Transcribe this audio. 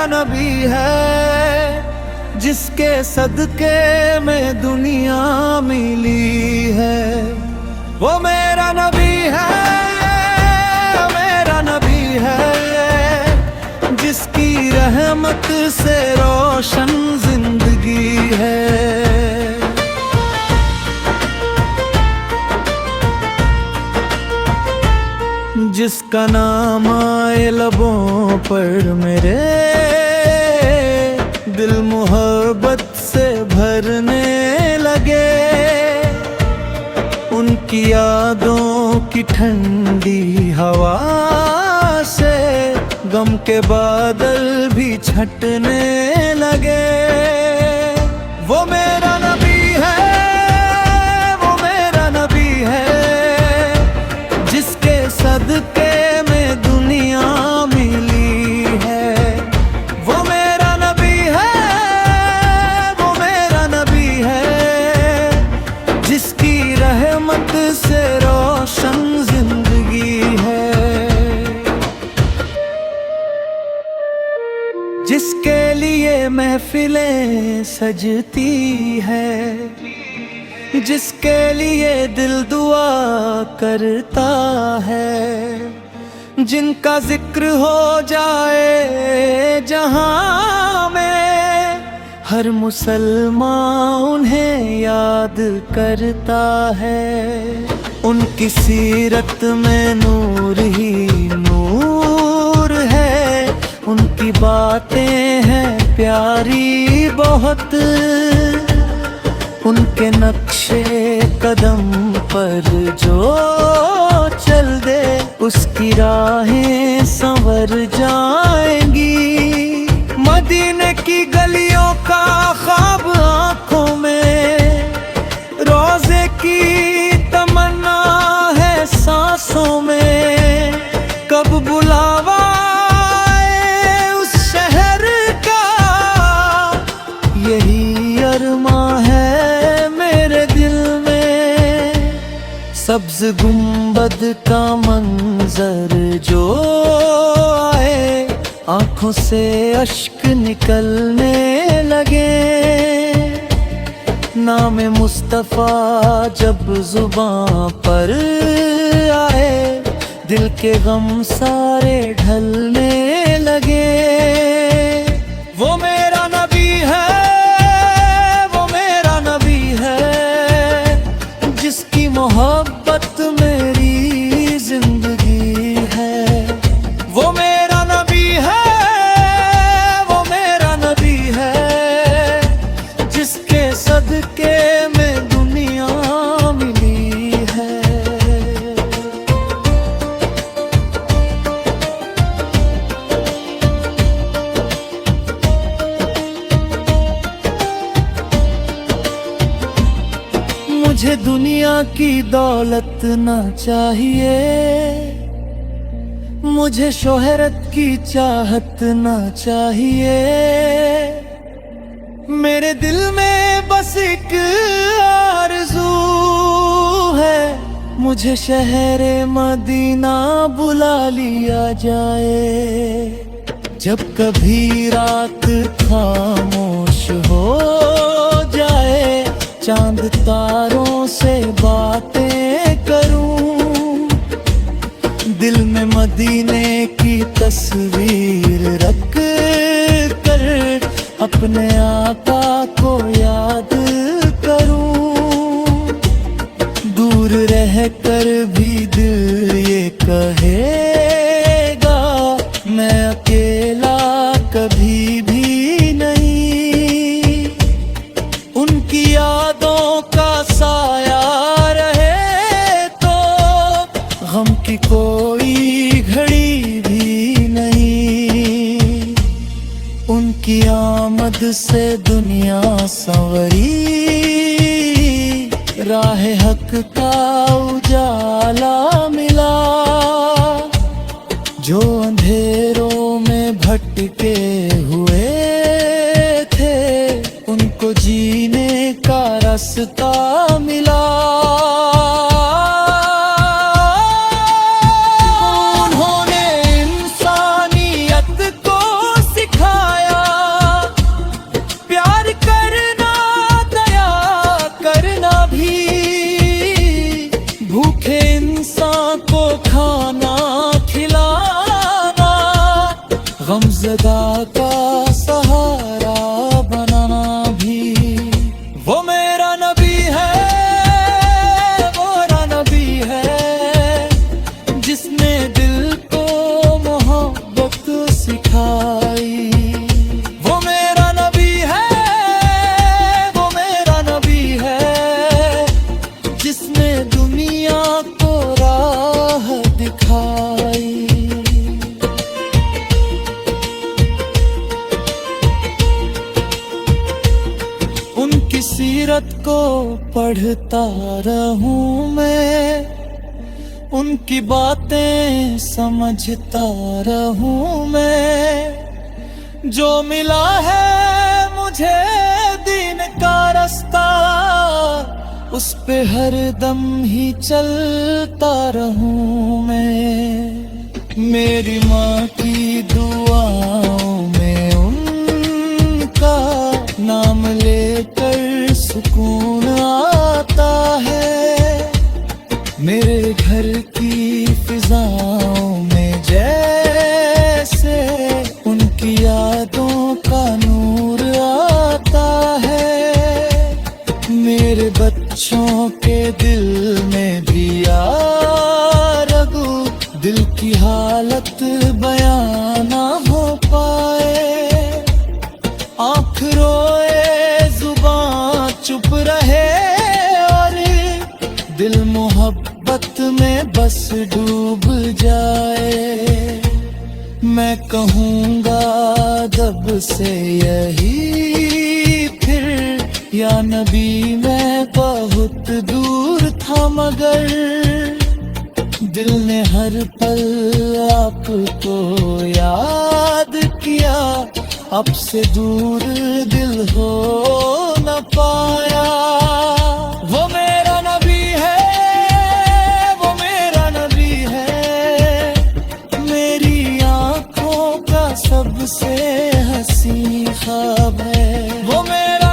नबी है, जिसके सदके में दुनिया मिली है। वो मेरा नबी है, मेरा नबी है, जिसकी रहमत से रोशन जिंदगी है। जिसका नाम आए लबों पर मेरे, दिल मोहब्बत से भरने लगे। उनकी यादों की ठंडी हवा से गम के बादल भी छटने लगे। वो मेरा नबी है, वो मेरा नबी है, जिसके सदके में दुनिया मिली है। वो मेरा नबी है, वो मेरा नबी है, जिसकी रहमत से रोशन जिंदगी है। जिसके लिए महफिलें सजती है, जिसके लिए दिल दुआ करता है। जिनका जिक्र हो जाए जहां में, हर मुसलमान उन्हें याद करता है। उनकी सीरत में नूर ही नूर है, उनकी बातें हैं प्यारी बहुत। उनके नक्शे कदम पर जो चल दे, उसकी राहें संवर जाएंगी। मदीने की गलियों का ख्वाब आंखों में, रोजे की तमन्ना है सांसों में। कब बुलावा आए उस शहर का, यही अरमां है सब्ज गुंबद का मंजर जो आए, आंखों से अश्क निकलने लगे। नाम मुस्तफा जब जुबां पर आए, दिल के गम सारे ढलने लगे। वो मेरा नबी है, वो मेरा नबी है, जिसकी मोहब्बत मेरी जिंदगी है। वो मेरा नबी है, वो मेरा नबी है, जिसके सदके में दुनिया मिली है। मुझे दुनिया की दौलत ना चाहिए, मुझे शोहरत की चाहत ना चाहिए। मेरे दिल में बस एक आरज़ू है, मुझे शहरे मदीना बुला लिया जाए। जब कभी रात खामोश हो जाए, चांद तारों से बातें करूं। दिल में मदीने की तस्वीर रख कर अपने आका को याद करूं। दूर रह कर भी दिल ये कहेगा, मैं अकेला कभी भी नहीं। उनकी यादों का साया रहे तो गम की कोई घड़ी भी नहीं। उनकी आमद से दुनिया संवरी, राह हक का उजाला मिला। जो अंधेरों में भटके हुए थे, उनको जीने का रास्ता मिला। उन्होंने इंसानियत को सिखाया, का सहारा बनाना भी। वो मेरा नबी है, वो मेरा नबी है, जिसने दिल को मोहब्बत सिखाई। वो मेरा नबी है, वो मेरा नबी है, जिसने दुनिया को राह दिखाई। उनकी सीरत को पढ़ता रहूं मैं, उनकी बातें समझता रहूं मैं। जो मिला है मुझे दीन का रास्ता, उस पे हर दम ही चलता रहूं मैं। मेरी माँ की दुआओं में उनका नाम लेकर सुकून आता है। मेरे घर की फिजाओं में जैसे उनकी यादों का नूर आता है। मेरे बच्चों के दिल में भी रगू दिल की हालत बयां ना हो पाए। आँख रोए जुबान चुप रहे और दिल मोहब्बत में बस डूब जाए। मैं कहूँगा दब से यही फिर, या नबी मैं बहुत दूर था मगर दिल ने हर पल आपको याद किया। अब से दूर दिल हो न पाया। वो मेरा नबी है, वो मेरा नबी है, मेरी आंखों का सबसे हसी ख्वाब है। वो मेरा